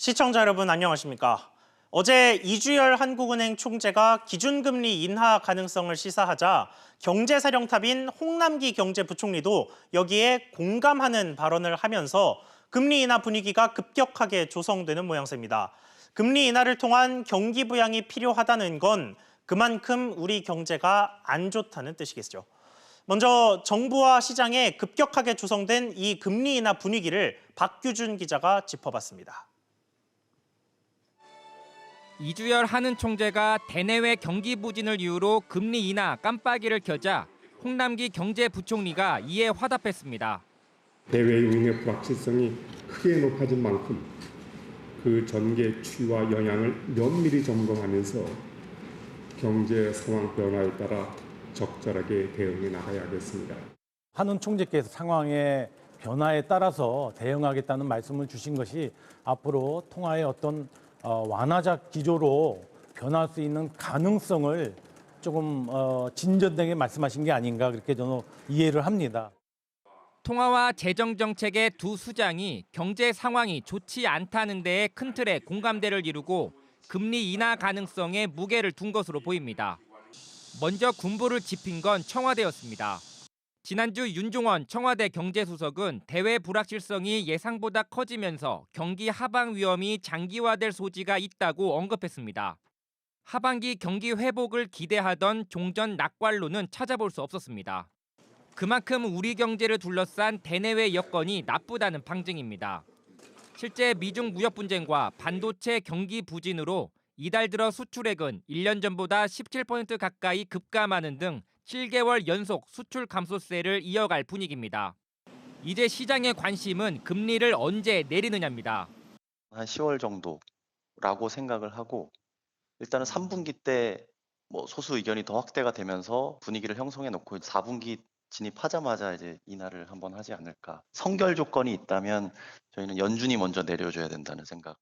시청자 여러분 안녕하십니까? 어제 이주열 한국은행 총재가 기준금리 인하 가능성을 시사하자 경제사령탑인 홍남기 경제부총리도 여기에 공감하는 발언을 하면서 금리 인하 분위기가 급격하게 조성되는 모양새입니다. 금리 인하를 통한 경기 부양이 필요하다는 건 그만큼 우리 경제가 안 좋다는 뜻이겠죠. 먼저 정부와 시장에 급격하게 조성된 이 금리 인하 분위기를 박규준 기자가 짚어봤습니다. 이주열 한은 총재가 대내외 경기 부진을 이유로 금리 인하 깜빡이를 켜자 홍남기 경제부총리가 이에 화답했습니다. 대외 요인의 불확실성이 크게 높아진 만큼 그 전개 추이와 영향을 면밀히 점검하면서 경제 상황 변화에 따라 적절하게 대응해 나가야겠습니다. 한은 총재께서 상황의 변화에 따라서 대응하겠다는 말씀을 주신 것이 앞으로 통화의 어떤 완화적 기조로 변할 수 있는 가능성을 조금 진전되게 말씀하신 게 아닌가 그렇게 저는 이해를 합니다. 통화와 재정 정책의 두 수장이 경제 상황이 좋지 않다는 데에 큰 틀의 공감대를 이루고 금리 인하 가능성에 무게를 둔 것으로 보입니다. 먼저 군부를 짚인 건 청와대였습니다. 지난주 윤종원 청와대 경제수석은 대외 불확실성이 예상보다 커지면서 경기 하방 위험이 장기화될 소지가 있다고 언급했습니다. 하반기 경기 회복을 기대하던 종전 낙관론은 찾아볼 수 없었습니다. 그만큼 우리 경제를 둘러싼 대내외 여건이 나쁘다는 방증입니다. 실제 미중 무역 분쟁과 반도체 경기 부진으로 이달 들어 수출액은 1년 전보다 17% 가까이 급감하는 등 7개월 연속 수출 감소세를 이어갈 분위기입니다. 이제 시장의 관심은 금리를 언제 내리느냐입니다. 한 10월 정도라고 생각을 하고 일단은 3분기 때 소수 의견이 더 확대가 되면서 분위기를 형성해 놓고 4분기 진입하자마자 이제 인하를 한번 하지 않을까. 성결 조건이 있다면 저희는 연준이 먼저 내려줘야 된다는 생각.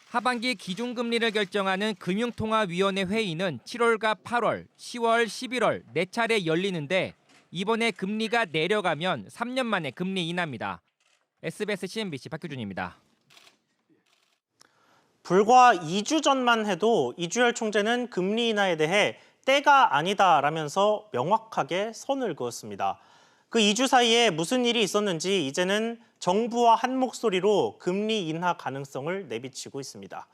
하반기 기준금리를 결정하는 금융통화위원회 회의는 7월과 8월, 10월, 11월 4차례 열리는데 이번에 금리가 내려가면 3년 만에 금리 인하입니다. SBS CNBC 박규준입니다. 불과 2주 전만 해도 이주열 총재는 금리 인하에 대해 때가 아니다라면서 명확하게 선을 그었습니다. 그 2주 사이에 무슨 일이 있었는지 이제는 정부와 한 목소리로 금리 인하 가능성을 내비치고 있습니다.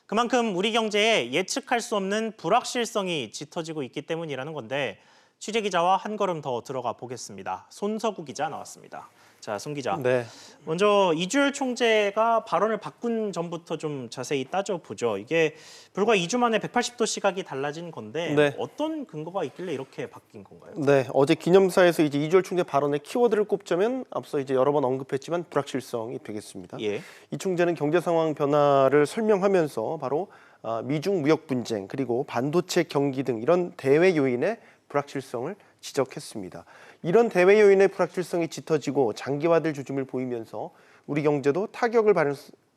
그만큼 우리 경제에 예측할 수 없는 불확실성이 짙어지고 있기 때문이라는 건데 취재기자와 한 걸음 더 들어가 보겠습니다. 손석우 기자 나왔습니다. 자, 손 기자. 네. 먼저 이주열 총재가 발언을 바꾼 전부터 좀 자세히 따져보죠. 이게 불과 2주 만에 180도 시각이 달라진 건데 네. 어떤 근거가 있길래 이렇게 바뀐 건가요? 네, 어제 기념사에서 이제 이주열 총재 발언의 키워드를 꼽자면 앞서 이제 여러 번 언급했지만 불확실성이 되겠습니다. 예. 이 총재는 경제 상황 변화를 설명하면서 바로 미중 무역 분쟁 그리고 반도체 경기 등 이런 대외 요인의 불확실성을 지적했습니다. 이런 대외 요인의 불확실성이 짙어지고 장기화될 조짐을 보이면서 우리 경제도 타격을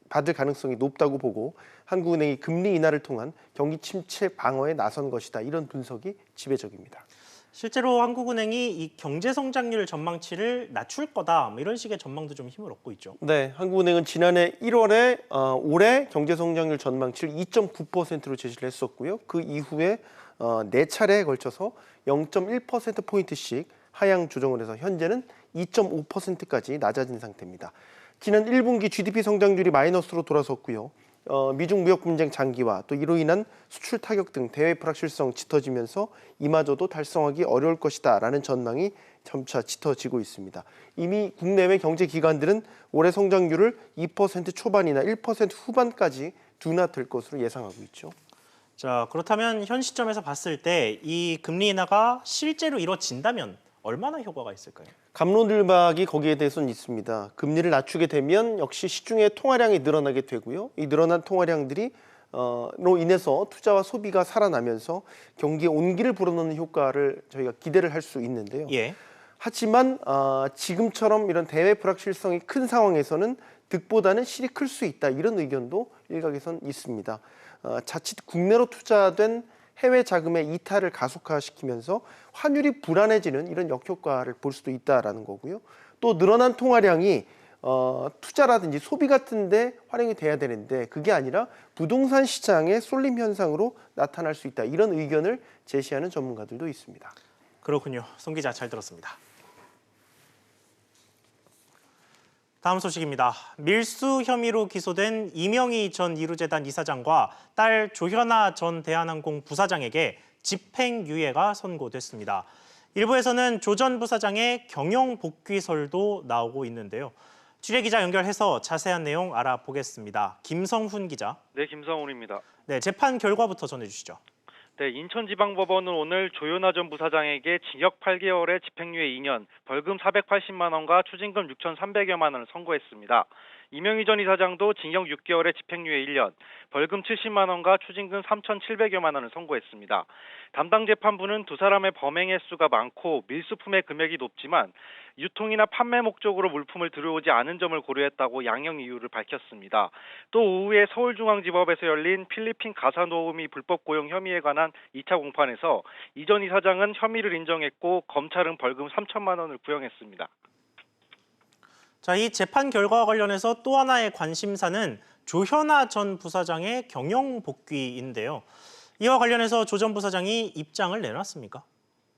받을 가능성이 높다고 보고 한국은행이 금리 인하를 통한 경기 침체 방어에 나선 것이다. 이런 분석이 지배적입니다. 실제로 한국은행이 이 경제 성장률 전망치를 낮출 거다 이런 식의 전망도 좀 힘을 얻고 있죠. 네, 한국은행은 지난해 1월에 올해 경제 성장률 전망치를 2.9%로 제시를 했었고요. 그 이후에 4차례에 걸쳐서 0.1%포인트씩 하향 조정을 해서 현재는 2.5%까지 낮아진 상태입니다. 지난 1분기 GDP 성장률이 마이너스로 돌아섰고요. 미중 무역 분쟁 장기화 또 이로 인한 수출 타격 등 대외 불확실성 짙어지면서 이마저도 달성하기 어려울 것이다라는 전망이 점차 짙어지고 있습니다. 이미 국내외 경제 기관들은 올해 성장률을 2% 초반이나 1% 후반까지 둔화될 것으로 예상하고 있죠. 자, 그렇다면 현 시점에서 봤을 때 이 금리 인하가 실제로 이루어진다면 얼마나 효과가 있을까요? 갑론을박이 거기에 대해서는 있습니다. 금리를 낮추게 되면 역시 시중의 통화량이 늘어나게 되고요. 이 늘어난 통화량들이 로 인해서 투자와 소비가 살아나면서 경기에 온기를 불어넣는 효과를 저희가 기대를 할 수 있는데요. 예. 하지만 지금처럼 이런 대외 불확실성이 큰 상황에서는 득보다는 실이 클 수 있다. 이런 의견도 일각에선 있습니다. 자칫 국내로 투자된 해외 자금의 이탈을 가속화시키면서 환율이 불안해지는 이런 역효과를 볼 수도 있다라는 거고요. 또 늘어난 통화량이 투자라든지 소비 같은 데 활용이 돼야 되는데 그게 아니라 부동산 시장의 쏠림 현상으로 나타날 수 있다. 이런 의견을 제시하는 전문가들도 있습니다. 그렇군요. 송 기자 잘 들었습니다. 다음 소식입니다. 밀수 혐의로 기소된 이명희 전 이루재단 이사장과 딸 조현아 전 대한항공 부사장에게 집행유예가 선고됐습니다. 일부에서는 조 전 부사장의 경영 복귀설도 나오고 있는데요. 취재기자 연결해서 자세한 내용 알아보겠습니다. 김성훈 기자. 네, 김성훈입니다. 네, 재판 결과부터 전해주시죠. 네, 인천지방법원은 오늘 조현아 전 부사장에게 징역 8개월에 집행유예 2년, 벌금 480만 원과 추징금 6,300여만 원을 선고했습니다. 이명희 전 이사장도 징역 6개월에 집행유예 1년, 벌금 70만 원과 추징금 3,700여만 원을 선고했습니다. 담당 재판부는 두 사람의 범행 횟수가 많고 밀수품의 금액이 높지만 유통이나 판매 목적으로 물품을 들여오지 않은 점을 고려했다고 양형 이유를 밝혔습니다. 또 오후에 서울중앙지법에서 열린 필리핀 가사노음이 불법 고용 혐의에 관한 2차 공판에서 이 전 이사장은 혐의를 인정했고 검찰은 벌금 3천만 원을 구형했습니다. 자, 이 재판 결과와 관련해서 또 하나의 관심사는 조현아 전 부사장의 경영 복귀인데요. 이와 관련해서 조 전 부사장이 입장을 내놨습니까?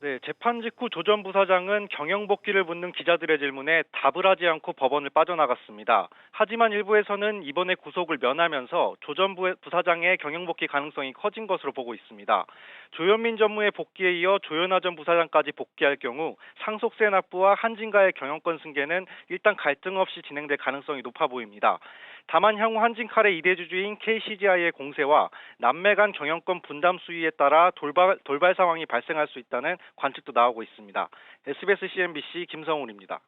네, 재판 직후 조 전 부사장은 경영 복귀를 묻는 기자들의 질문에 답을 하지 않고 법원을 빠져나갔습니다. 하지만 일부에서는 이번에 구속을 면하면서 조 전 부사장의 경영 복귀 가능성이 커진 것으로 보고 있습니다. 조현민 전무의 복귀에 이어 조현아 전 부사장까지 복귀할 경우 상속세 납부와 한진가의 경영권 승계는 일단 갈등 없이 진행될 가능성이 높아 보입니다. 다만 향후 한진칼의 2대 주주인 KCGI의 공세와 남매 간 경영권 분담 수위에 따라 돌발 상황이 발생할 수 있다는 관측도 나오고 있습니다. SBS CNBC 김성훈입니다.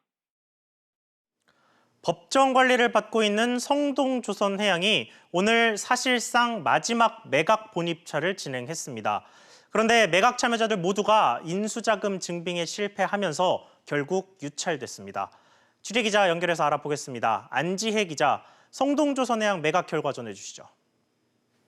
법정 관리를 받고 있는 성동조선해양이 오늘 사실상 마지막 매각 본입차를 진행했습니다. 그런데 매각 참여자들 모두가 인수자금 증빙에 실패하면서 결국 유찰됐습니다. 취재기자 연결해서 알아보겠습니다. 안지혜 기자, 성동조선해양 매각 결과 전해주시죠.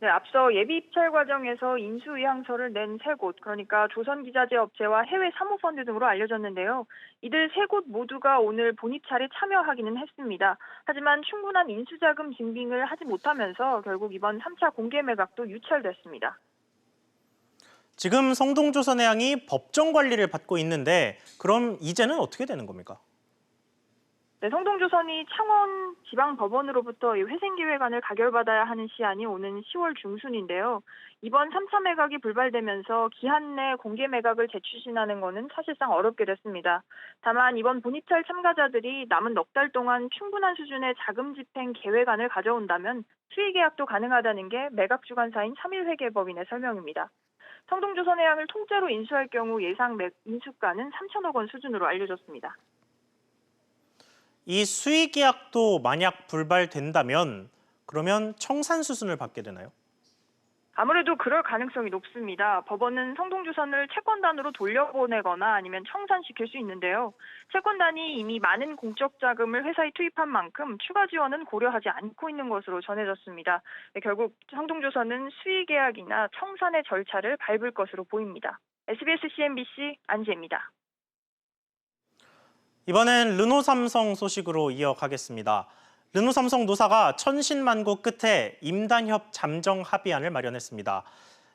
네, 앞서 예비 입찰 과정에서 인수 의향서를 낸 세 곳, 그러니까 조선기자재 업체와 해외 사모펀드 등으로 알려졌는데요. 이들 세 곳 모두가 오늘 본입찰에 참여하기는 했습니다. 하지만 충분한 인수자금 증빙을 하지 못하면서 결국 이번 3차 공개 매각도 유찰됐습니다. 지금 성동조선해양이 법정 관리를 받고 있는데 그럼 이제는 어떻게 되는 겁니까? 네, 성동조선이 창원지방법원으로부터 회생계획안을 가결받아야 하는 시한이 오는 10월 중순인데요. 이번 3차 매각이 불발되면서 기한 내 공개 매각을 재추진하는 것은 사실상 어렵게 됐습니다. 다만 이번 본입찰 참가자들이 남은 넉 달 동안 충분한 수준의 자금 집행 계획안을 가져온다면 수의 계약도 가능하다는 게 매각 주관사인 3.1회계법인의 설명입니다. 성동조선해양을 통째로 인수할 경우 예상 인수가는 3천억 원 수준으로 알려졌습니다. 이 수의 계약도 만약 불발된다면 그러면 청산 수순을 받게 되나요? 아무래도 그럴 가능성이 높습니다. 법원은 성동조선을 채권단으로 돌려보내거나 아니면 청산시킬 수 있는데요. 채권단이 이미 많은 공적 자금을 회사에 투입한 만큼 추가 지원은 고려하지 않고 있는 것으로 전해졌습니다. 결국 성동조선은 수의 계약이나 청산의 절차를 밟을 것으로 보입니다. SBS CNBC 안지혜입니다. 이번엔 르노삼성 소식으로 이어가겠습니다. 르노삼성 노사가 천신만고 끝에 임단협 잠정 합의안을 마련했습니다.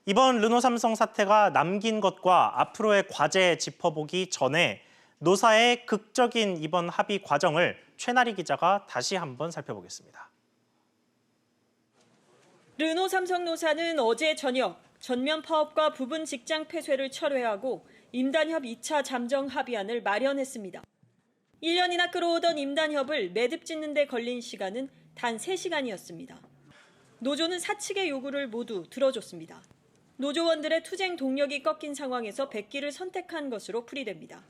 이번 르노삼성 사태가 남긴 것과 앞으로의 과제 짚어보기 전에 노사의 극적인 이번 합의 과정을 최나리 기자가 다시 한번 살펴보겠습니다. 르노삼성 노사는 어제 저녁 전면 파업과 부분 직장 폐쇄를 철회하고 임단협 2차 잠정 합의안을 마련했습니다. 1년이나 끌어오던 임단협을 매듭 짓는 데 걸린 시간은 단 3시간이었습니다. 노조는 사측의 요구를 모두 들어줬습니다. 노조원들의 투쟁 동력이 꺾인 상황에서 백기를 선택한 것으로 풀이됩니다.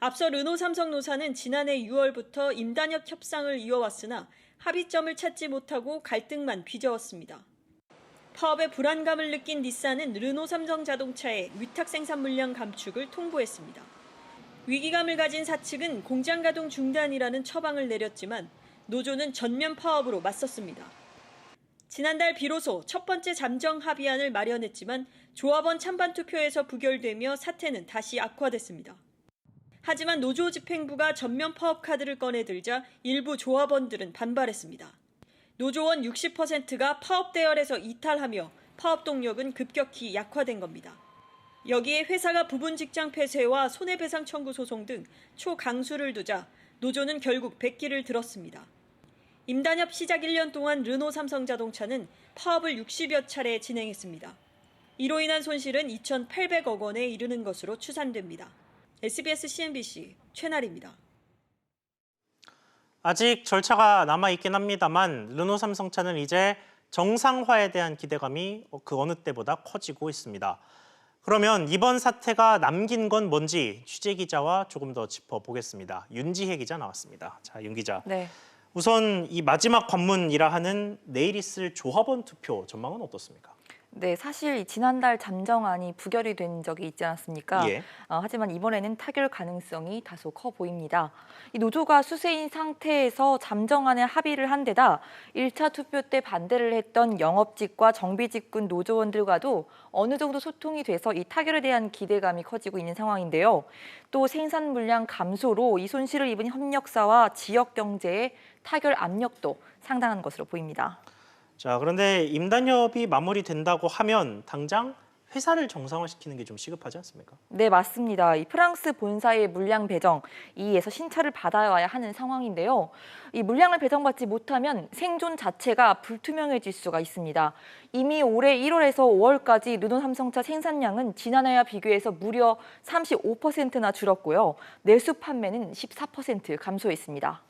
앞서 르노삼성 노사는 지난해 6월부터 임단협 협상을 이어왔으나 합의점을 찾지 못하고 갈등만 빚어왔습니다. 파업의 불안감을 느낀 닛산은 르노삼성 자동차의 위탁 생산 물량 감축을 통보했습니다. 위기감을 가진 사측은 공장 가동 중단이라는 처방을 내렸지만 노조는 전면 파업으로 맞섰습니다. 지난달 비로소 첫 번째 잠정 합의안을 마련했지만 조합원 찬반 투표에서 부결되며 사태는 다시 악화됐습니다. 하지만 노조 집행부가 전면 파업 카드를 꺼내들자 일부 조합원들은 반발했습니다. 노조원 60%가 파업 대열에서 이탈하며 파업 동력은 급격히 약화된 겁니다. 여기에 회사가 부분 직장 폐쇄와 손해배상 청구 소송 등 초강수를 두자 노조는 결국 백기를 들었습니다. 임단협 시작 1년 동안 르노 삼성자동차는 파업을 60여 차례 진행했습니다. 이로 인한 손실은 2,800억 원에 이르는 것으로 추산됩니다. SBS CNBC 최나리입니다. 아직 절차가 남아있긴 합니다만 르노 삼성차는 이제 정상화에 대한 기대감이 그 어느 때보다 커지고 있습니다. 그러면 이번 사태가 남긴 건 뭔지 취재기자와 조금 더 짚어보겠습니다. 윤지혜 기자 나왔습니다. 자, 윤 기자. 네. 우선 이 마지막 관문이라 하는 내일 있을 조합원 투표 전망은 어떻습니까? 네, 사실 지난달 잠정안이 부결이 된 적이 있지 않았습니까? 예. 하지만 이번에는 타결 가능성이 다소 커 보입니다. 이 노조가 수세인 상태에서 잠정안에 합의를 한 데다 1차 투표 때 반대를 했던 영업직과 정비직군 노조원들과도 어느 정도 소통이 돼서 이 타결에 대한 기대감이 커지고 있는 상황인데요. 또 생산 물량 감소로 이 손실을 입은 협력사와 지역 경제의 타결 압력도 상당한 것으로 보입니다. 자, 그런데 임단협이 마무리된다고 하면 당장 회사를 정상화시키는 게 좀 시급하지 않습니까? 네, 맞습니다. 이 프랑스 본사의 물량 배정, 이에서 신차를 받아와야 하는 상황인데요. 이 물량을 배정받지 못하면 생존 자체가 불투명해질 수가 있습니다. 이미 올해 1월에서 5월까지 르노 삼성차 생산량은 지난해와 비교해서 무려 35%나 줄었고요. 내수 판매는 14% 감소했습니다.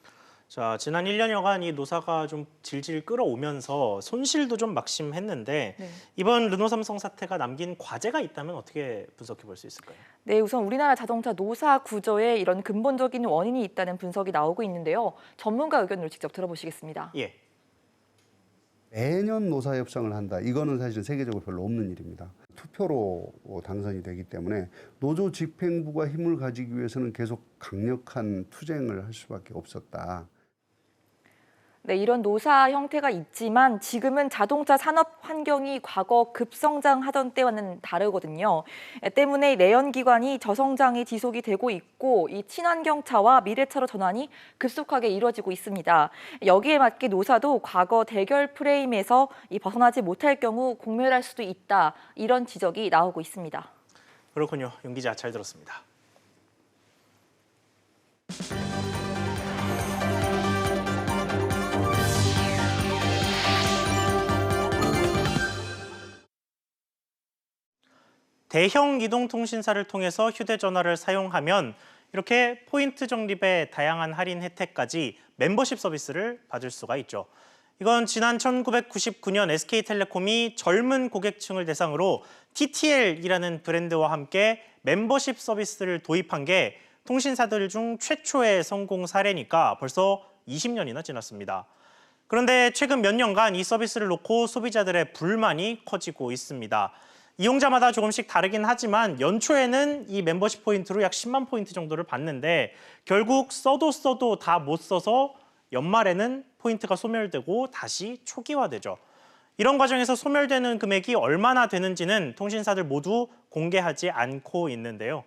자, 지난 1년여간 이 노사가 좀 질질 끌어오면서 손실도 좀 막심했는데 네. 이번 르노 삼성 사태가 남긴 과제가 있다면 어떻게 분석해 볼 수 있을까요? 네, 우선 우리나라 자동차 노사 구조에 이런 근본적인 원인이 있다는 분석이 나오고 있는데요. 전문가 의견으로 직접 들어보시겠습니다. 예. 매년 노사 협상을 한다. 이거는 사실은 세계적으로 별로 없는 일입니다. 투표로 당선이 되기 때문에 노조 집행부가 힘을 가지기 위해서는 계속 강력한 투쟁을 할 수밖에 없었다. 네, 이런 노사 형태가 있지만 지금은 자동차 산업 환경이 과거 급성장하던 때와는 다르거든요. 때문에 내연기관이 저성장이 지속이 되고 있고 이 친환경차와 미래차로 전환이 급속하게 이루어지고 있습니다. 여기에 맞게 노사도 과거 대결 프레임에서 벗어나지 못할 경우 공멸할 수도 있다. 이런 지적이 나오고 있습니다. 그렇군요. 윤 기자 잘 들었습니다. 대형 이동통신사를 통해서 휴대전화를 사용하면 이렇게 포인트 적립의 다양한 할인 혜택까지 멤버십 서비스를 받을 수가 있죠. 이건 지난 1999년 SK텔레콤이 젊은 고객층을 대상으로 TTL이라는 브랜드와 함께 멤버십 서비스를 도입한 게 통신사들 중 최초의 성공 사례니까 벌써 20년이나 지났습니다. 그런데 최근 몇 년간 이 서비스를 놓고 소비자들의 불만이 커지고 있습니다. 이용자마다 조금씩 다르긴 하지만 연초에는 이 멤버십 포인트로 약 10만 포인트 정도를 받는데 결국 써도 다 못 써서 연말에는 포인트가 소멸되고 다시 초기화되죠. 이런 과정에서 소멸되는 금액이 얼마나 되는지는 통신사들 모두 공개하지 않고 있는데요.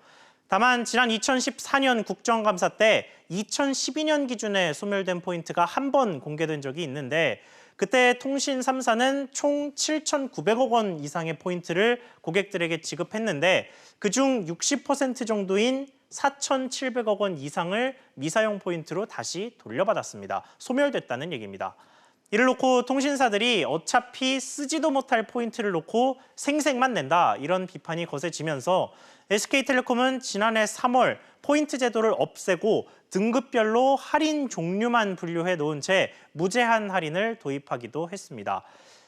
다만 지난 2014년 국정감사 때 2012년 기준에 소멸된 포인트가 한 번 공개된 적이 있는데 그때 통신 3사는 총 7,900억 원 이상의 포인트를 고객들에게 지급했는데 그중 60% 정도인 4,700억 원 이상을 미사용 포인트로 다시 돌려받았습니다. 소멸됐다는 얘기입니다. 이를 놓고 통신사들이 어차피 쓰지도 못할 포인트를 놓고 생색만 낸다 이런 비판이 거세지면서 SK텔레콤은 지난해 3월 포인트 제도를 없애고 등급별로 할인 종류만 분류해 놓은 채 무제한 할인을 도입하기도 했습니다.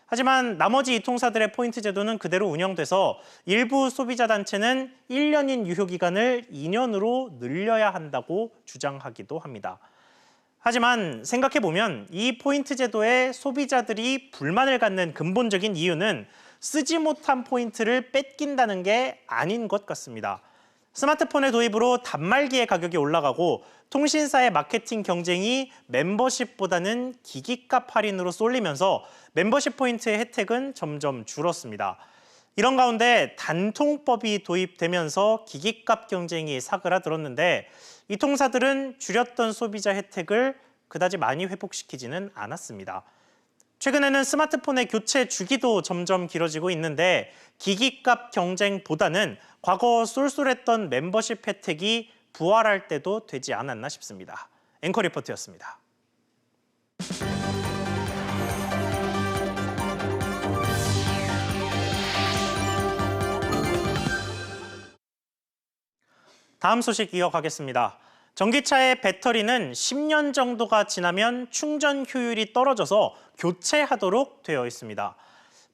하지만 나머지 이통사들의 포인트 제도는 그대로 운영돼서 일부 소비자 단체는 1년인 유효기간을 2년으로 늘려야 한다고 주장하기도 합니다. 하지만 생각해보면 이 포인트 제도에 소비자들이 불만을 갖는 근본적인 이유는 쓰지 못한 포인트를 뺏긴다는 게 아닌 것 같습니다. 스마트폰의 도입으로 단말기의 가격이 올라가고 통신사의 마케팅 경쟁이 멤버십보다는 기기값 할인으로 쏠리면서 멤버십 포인트의 혜택은 점점 줄었습니다. 이런 가운데 단통법이 도입되면서 기기값 경쟁이 사그라들었는데 이 통사들은 줄였던 소비자 혜택을 그다지 많이 회복시키지는 않았습니다. 최근에는 스마트폰의 교체 주기도 점점 길어지고 있는데 기기값 경쟁보다는 과거 쏠쏠했던 멤버십 혜택이 부활할 때도 되지 않았나 싶습니다. 앵커 리포트였습니다. 다음 소식 이어가겠습니다. 전기차의 배터리는 10년 정도가 지나면 충전 효율이 떨어져서 교체하도록 되어 있습니다.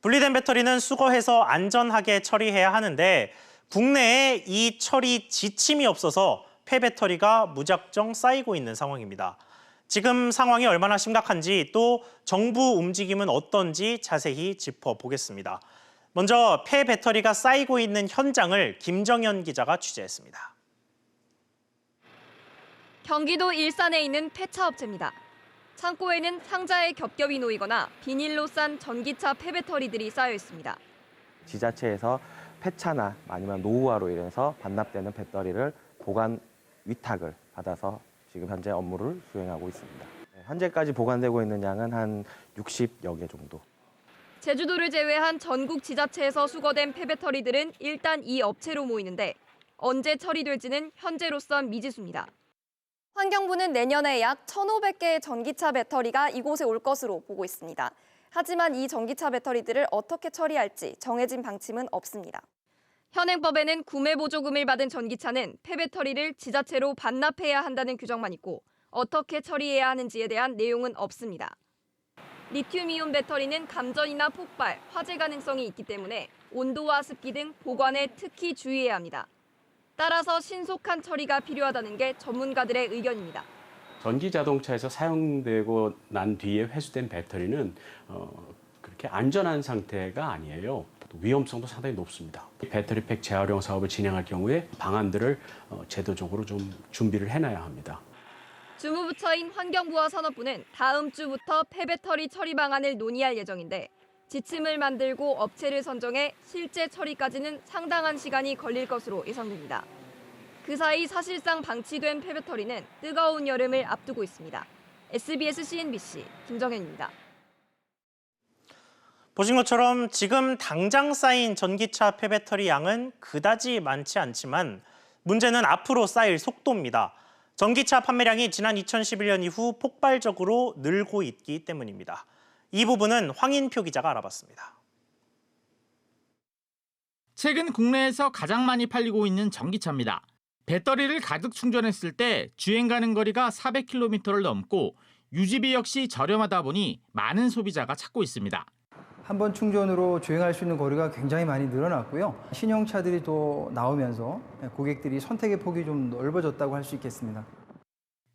분리된 배터리는 수거해서 안전하게 처리해야 하는데 국내에 이 처리 지침이 없어서 폐배터리가 무작정 쌓이고 있는 상황입니다. 지금 상황이 얼마나 심각한지 또 정부 움직임은 어떤지 자세히 짚어보겠습니다. 먼저 폐배터리가 쌓이고 있는 현장을 김정현 기자가 취재했습니다. 경기도 일산에 있는 폐차업체입니다. 창고에는 상자에 겹겹이 놓이거나 비닐로 싼 전기차 폐배터리들이 쌓여 있습니다. 지자체에서 폐차나 아니면 노후화로 인해서 반납되는 배터리를 보관 위탁을 받아서 지금 현재 업무를 수행하고 있습니다. 현재까지 보관되고 있는 양은 한 60여 개 정도. 제주도를 제외한 전국 지자체에서 수거된 폐배터리들은 일단 이 업체로 모이는데 언제 처리될지는 현재로선 미지수입니다. 환경부는 내년에 약 1,500개의 전기차 배터리가 이곳에 올 것으로 보고 있습니다. 하지만 이 전기차 배터리들을 어떻게 처리할지 정해진 방침은 없습니다. 현행법에는 구매 보조금을 받은 전기차는 폐배터리를 지자체로 반납해야 한다는 규정만 있고 어떻게 처리해야 하는지에 대한 내용은 없습니다. 리튬이온 배터리는 감전이나 폭발, 화재 가능성이 있기 때문에 온도와 습기 등 보관에 특히 주의해야 합니다. 따라서 신속한 처리가 필요하다는 게 전문가들의 의견입니다. 전기 자동차에서 사용되고 난 뒤에 회수된 배터리는 그렇게 안전한 상태가 아니에요. 위험성도 상당히 높습니다. 배터리팩 재활용 사업을 진행할 경우에 방안들을 제도적으로 좀 준비를 해놔야 합니다. 주무부처인 환경부와 산업부는 다음 주부터 폐배터리 처리 방안을 논의할 예정인데 지침을 만들고 업체를 선정해 실제 처리까지는 상당한 시간이 걸릴 것으로 예상됩니다. 그 사이 사실상 방치된 폐배터리는 뜨거운 여름을 앞두고 있습니다. SBS CNBC 김정현입니다. 보신 것처럼 지금 당장 쌓인 전기차 폐배터리 양은 그다지 많지 않지만 문제는 앞으로 쌓일 속도입니다. 전기차 판매량이 지난 2011년 이후 폭발적으로 늘고 있기 때문입니다. 이 부분은 황인표 기자가 알아봤습니다. 최근 국내에서 가장 많이 팔리고 있는 전기차입니다. 배터리를 가득 충전했을 때 주행 가는 거리가 400km를 넘고 유지비 역시 저렴하다 보니 많은 소비자가 찾고 있습니다. 한 번 충전으로 주행할 수 있는 거리가 굉장히 많이 늘어났고요. 신형차들이 또 나오면서 고객들이 선택의 폭이 좀 넓어졌다고 할 수 있겠습니다.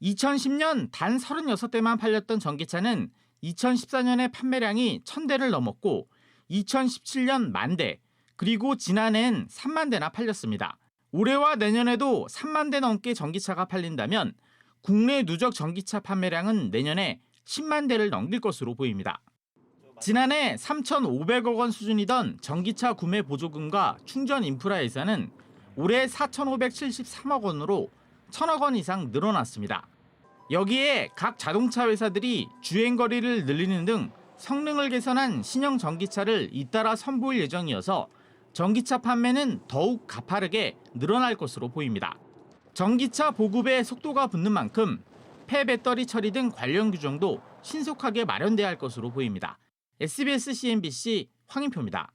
2010년 단 36대만 팔렸던 전기차는 2014년에 판매량이 1,000대를 넘었고 2017년 10,000대, 그리고 지난해엔 3만 대나 팔렸습니다. 올해와 내년에도 3만 대 넘게 전기차가 팔린다면 국내 누적 전기차 판매량은 내년에 10만 대를 넘길 것으로 보입니다. 지난해 3,500억 원 수준이던 전기차 구매 보조금과 충전 인프라 예산은 올해 4,573억 원으로 1,000억 원 이상 늘어났습니다. 여기에 각 자동차 회사들이 주행거리를 늘리는 등 성능을 개선한 신형 전기차를 잇따라 선보일 예정이어서 전기차 판매는 더욱 가파르게 늘어날 것으로 보입니다. 전기차 보급에 속도가 붙는 만큼 폐배터리 처리 등 관련 규정도 신속하게 마련돼야 할 것으로 보입니다. SBS CNBC 황인표입니다.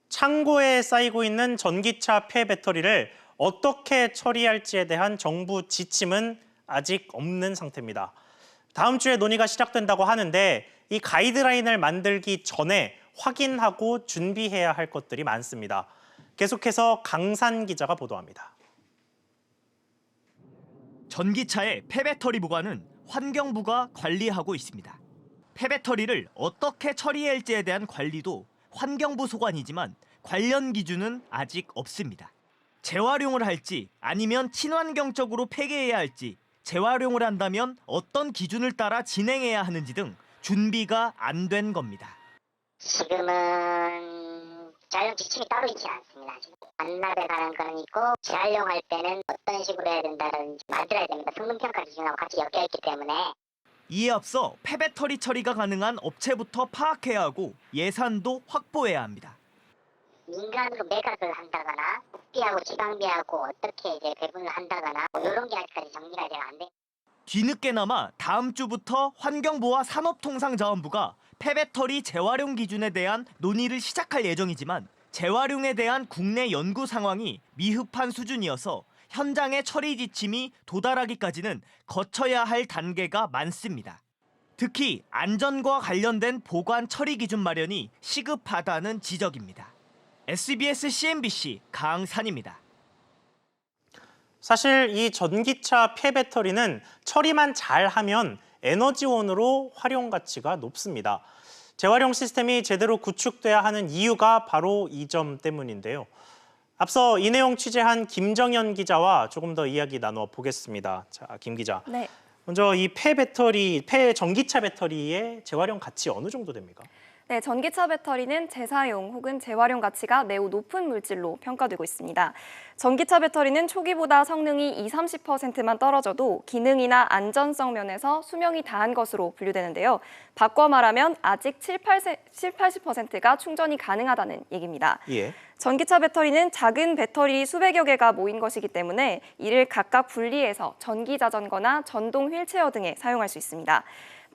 창고에 쌓이고 있는 전기차 폐배터리를 어떻게 처리할지에 대한 정부 지침은 아직 없는 상태입니다. 다음 주에 논의가 시작된다고 하는데 이 가이드라인을 만들기 전에 확인하고 준비해야 할 것들이 많습니다. 계속해서 강산 기자가 보도합니다. 전기차의 폐배터리 보관은 환경부가 관리하고 있습니다. 폐배터리를 어떻게 처리해야 할지에 대한 관리도 환경부 소관이지만 관련 기준은 아직 없습니다. 재활용을 할지 아니면 친환경적으로 폐기해야 할지, 재활용을 한다면 어떤 기준을 따라 진행해야 하는지 등 준비가 안 된 겁니다. 지금은 재활용 지침이 따로 있지 않습니다. 지금 반납에 관한 거는 있고 재활용할 때는 어떤 식으로 해야 된다든지 만들어야 됩니다. 성능평가 기준하고 같이 엮여있기 때문에. 이에 앞서 폐배터리 처리가 가능한 업체부터 파악해야 하고 예산도 확보해야 합니다. 민간으로 매각을 한다거나 국비하고 지방비하고 어떻게 이제 배분을 한다거나 이런 게 아직까지 정리가 잘 안 돼. 뒤늦게나마 다음 주부터 환경부와 산업통상자원부가 폐배터리 재활용 기준에 대한 논의를 시작할 예정이지만 재활용에 대한 국내 연구 상황이 미흡한 수준이어서 현장의 처리 지침이 도달하기까지는 거쳐야 할 단계가 많습니다. 특히 안전과 관련된 보관 처리 기준 마련이 시급하다는 지적입니다. SBS CNBC 강산입니다. 사실 이 전기차 폐배터리는 처리만 잘하면 에너지원으로 활용 가치가 높습니다. 재활용 시스템이 제대로 구축돼야 하는 이유가 바로 이 점 때문인데요. 앞서 이 내용 취재한 김정현 기자와 조금 더 이야기 나눠 보겠습니다. 자, 김 기자. 네. 먼저 이 전기차 배터리의 재활용 가치 어느 정도 됩니까? 네, 전기차 배터리는 재사용 혹은 재활용 가치가 매우 높은 물질로 평가되고 있습니다. 전기차 배터리는 초기보다 성능이 20-30%만 떨어져도 기능이나 안전성 면에서 수명이 다한 것으로 분류되는데요. 바꿔 말하면 아직 70-80%가 충전이 가능하다는 얘기입니다. 예. 전기차 배터리는 작은 배터리 수백여 개가 모인 것이기 때문에 이를 각각 분리해서 전기 자전거나 전동 휠체어 등에 사용할 수 있습니다.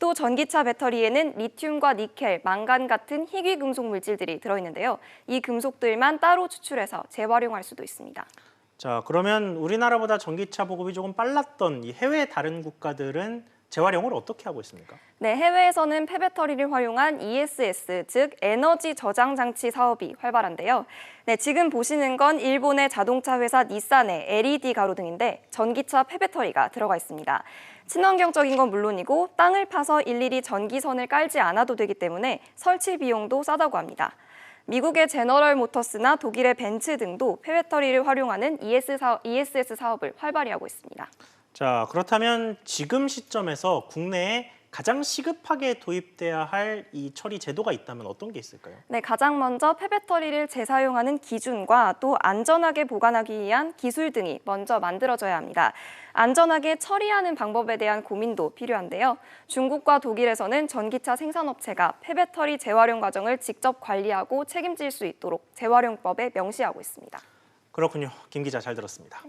또 전기차 배터리에는 리튬과 니켈, 망간 같은 희귀 금속 물질들이 들어있는데요. 이 금속들만 따로 추출해서 재활용할 수도 있습니다. 자, 그러면 우리나라보다 전기차 보급이 조금 빨랐던 이 해외 다른 국가들은 재활용을 어떻게 하고 있습니까? 네, 해외에서는 폐배터리를 활용한 ESS, 즉 에너지 저장 장치 사업이 활발한데요. 네, 지금 보시는 건 일본의 자동차 회사 닛산의 LED 가로등인데 전기차 폐배터리가 들어가 있습니다. 친환경적인 건 물론이고 땅을 파서 일일이 전기선을 깔지 않아도 되기 때문에 설치 비용도 싸다고 합니다. 미국의 제너럴 모터스나 독일의 벤츠 등도 폐배터리를 활용하는 ESS 사업을 활발히 하고 있습니다. 자, 그렇다면 지금 시점에서 국내에 가장 시급하게 도입돼야 할 이 처리 제도가 있다면 어떤 게 있을까요? 네, 가장 먼저 폐배터리를 재사용하는 기준과 또 안전하게 보관하기 위한 기술 등이 먼저 만들어져야 합니다. 안전하게 처리하는 방법에 대한 고민도 필요한데요. 중국과 독일에서는 전기차 생산업체가 폐배터리 재활용 과정을 직접 관리하고 책임질 수 있도록 재활용법에 명시하고 있습니다. 그렇군요. 김 기자 잘 들었습니다.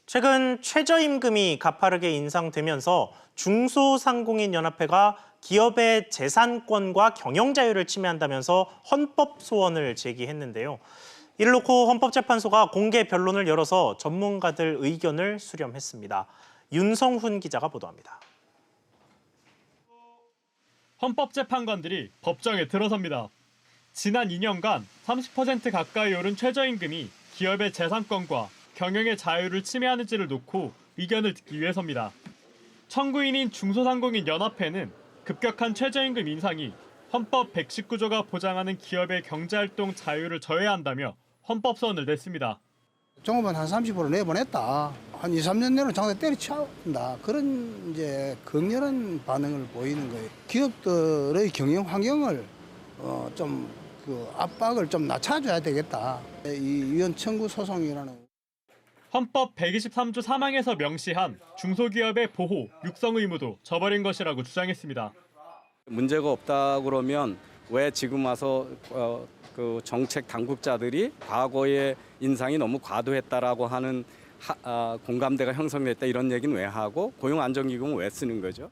최근 최저임금이 가파르게 인상되면서 중소상공인연합회가 기업의 재산권과 경영자유를 침해한다면서 헌법 소원을 제기했는데요. 이를 놓고 헌법재판소가 공개 변론을 열어서 전문가들 의견을 수렴했습니다. 윤성훈 기자가 보도합니다. 헌법재판관들이 법정에 들어섭니다. 지난 2년간 30% 가까이 오른 최저임금이 기업의 재산권과 경영의 자유를 침해하는지를 놓고 의견을 듣기 위해서입니다. 청구인인 중소상공인연합회는 급격한 최저임금 인상이 헌법 119조가 보장하는 기업의 경제활동 자유를 저해한다며 헌법소원을 냈습니다. 종업원 한 30% 내보냈다. 한 2, 3년 내로 장사 때려치운다. 그런 이제 강렬한 반응을 보이는 거예요. 기업들의 경영 환경을 좀 압박을 좀 낮춰줘야 되겠다. 이 위헌 청구 소송이라는. 헌법 123조 3항에서 명시한 중소기업의 보호, 육성 의무도 저버린 것이라고 주장했습니다. 문제가 없다 그러면 왜 지금 와서 그 정책 당국자들이 과거의 인상이 너무 과도했다라고 하는 공감대가 형성됐다 이런 얘기는 왜 하고 고용안정기금은 왜 쓰는 거죠?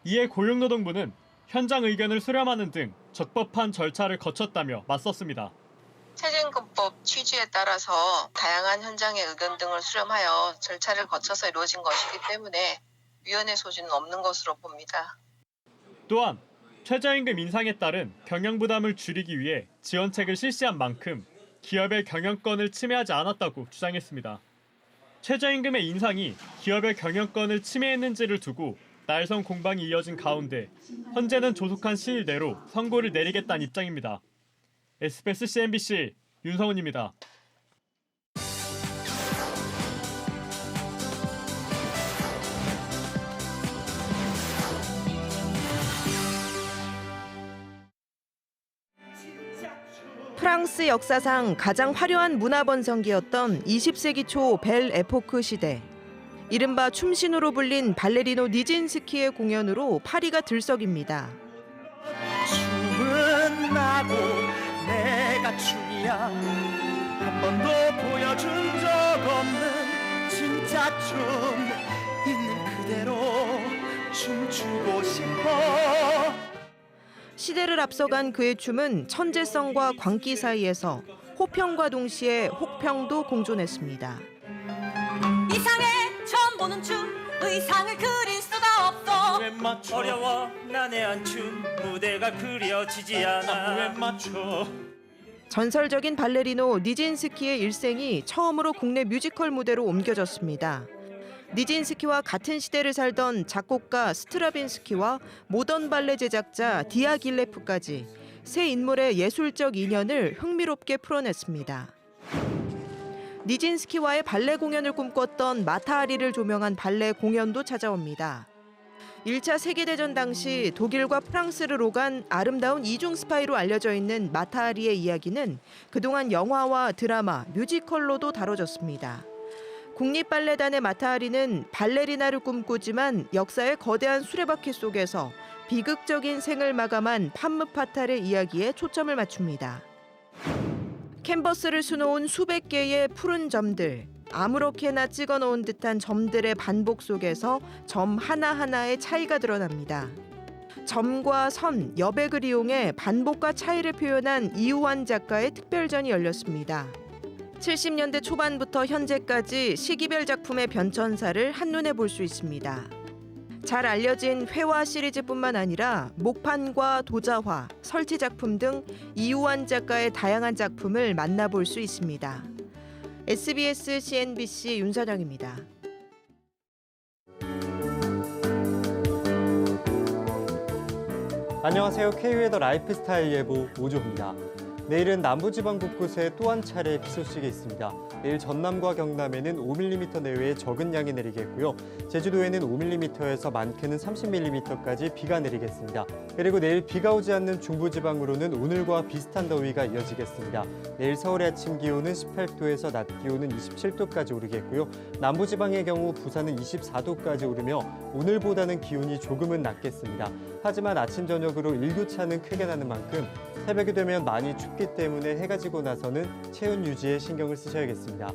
이에 고용노동부는 현장 의견을 수렴하는 등 적법한 절차를 거쳤다며 맞섰습니다. 최저임금법 취지에 따라서 다양한 현장의 의견 등을 수렴하여 절차를 거쳐서 이루어진 것이기 때문에 위헌의 소지는 없는 것으로 봅니다. 또한 최저임금 인상에 따른 경영 부담을 줄이기 위해 지원책을 실시한 만큼 기업의 경영권을 침해하지 않았다고 주장했습니다. 최저임금의 인상이 기업의 경영권을 침해했는지를 두고 날선 공방이 이어진 가운데 현재는 조속한 시일 내로 선고를 내리겠다는 입장입니다. SBS CNBC 윤성훈입니다. 프랑스 역사상 가장 화려한 문화번성기였던 20세기 초 벨 에포크 시대. 이른바 춤신으로 불린 발레리노 니진스키의 공연으로 파리가 들썩입니다. 춤은 나고 내가 춤이야. 한 번도 보여준 적 없는 진짜 춤. 있는 그대로 춤추고 싶어. 시대를 앞서간 그의 춤은 천재성과 광기 사이에서 호평과 동시에 혹평도 공존했습니다. 이상해 처음 보는 춤 의상을 그릴 수가 없어. 왜 맞춰 어려워 난의 안춤 무대가 그려지지 않아. 왜 맞춰. 전설적인 발레리노 니진스키의 일생이 처음으로 국내 뮤지컬 무대로 옮겨졌습니다. 니진스키와 같은 시대를 살던 작곡가 스트라빈스키와 모던 발레 제작자 디아길레프까지 세 인물의 예술적 인연을 흥미롭게 풀어냈습니다. 니진스키와의 발레 공연을 꿈꿨던 마타하리를 조명한 발레 공연도 찾아옵니다. 1차 세계대전 당시 독일과 프랑스를 오간 아름다운 이중 스파이로 알려져 있는 마타하리의 이야기는 그동안 영화와 드라마, 뮤지컬로도 다뤄졌습니다. 국립발레단의 마타하리는 발레리나를 꿈꾸지만 역사의 거대한 수레바퀴 속에서 비극적인 생을 마감한 판무파탈의 이야기에 초점을 맞춥니다. 캔버스를 수놓은 수백 개의 푸른 점들, 아무렇게나 찍어놓은 듯한 점들의 반복 속에서 점 하나하나의 차이가 드러납니다. 점과 선, 여백을 이용해 반복과 차이를 표현한 이우환 작가의 특별전이 열렸습니다. 70년대 초반부터 현재까지 시기별 작품의 변천사를 한눈에 볼 수 있습니다. 잘 알려진 회화 시리즈뿐만 아니라 목판과 도자화, 설치 작품 등 이우환 작가의 다양한 작품을 만나볼 수 있습니다. SBS CNBC 윤선영입니다. 안녕하세요. K웨더 라이프스타일 예보 오조입니다. 내일은 남부지방 곳곳에 또 한 차례 비 소식이 있습니다. 내일 전남과 경남에는 5mm 내외의 적은 양이 내리겠고요. 제주도에는 5mm에서 많게는 30mm까지 비가 내리겠습니다. 그리고 내일 비가 오지 않는 중부지방으로는 오늘과 비슷한 더위가 이어지겠습니다. 내일 서울의 아침 기온은 18도에서 낮 기온은 27도까지 오르겠고요. 남부지방의 경우 부산은 24도까지 오르며 오늘보다는 기온이 조금은 낮겠습니다. 하지만 아침 저녁으로 일교차는 크게 나는 만큼 새벽이 되면 많이 춥기 때문에 해가 지고 나서는 체온 유지에 신경을 쓰셔야겠습니다.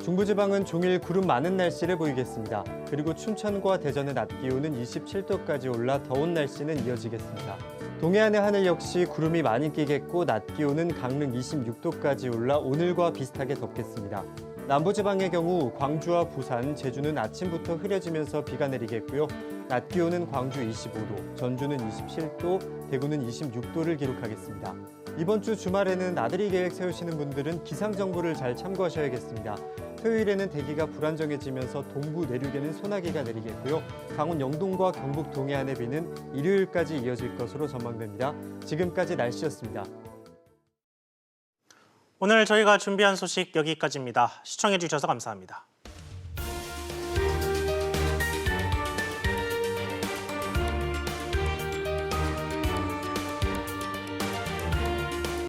중부지방은 종일 구름 많은 날씨를 보이겠습니다. 그리고 춘천과 대전의 낮 기온은 27도까지 올라 더운 날씨는 이어지겠습니다. 동해안의 하늘 역시 구름이 많이 끼겠고 낮 기온은 강릉 26도까지 올라 오늘과 비슷하게 덥겠습니다. 남부지방의 경우 광주와 부산, 제주는 아침부터 흐려지면서 비가 내리겠고요. 낮 기온은 광주 25도, 전주는 27도, 대구는 26도를 기록하겠습니다. 이번 주 주말에는 나들이 계획 세우시는 분들은 기상정보를 잘 참고하셔야겠습니다. 토요일에는 대기가 불안정해지면서 동부 내륙에는 소나기가 내리겠고요. 강원 영동과 경북 동해안의 비는 일요일까지 이어질 것으로 전망됩니다. 지금까지 날씨였습니다. 오늘 저희가 준비한 소식 여기까지입니다. 시청해주셔서 감사합니다.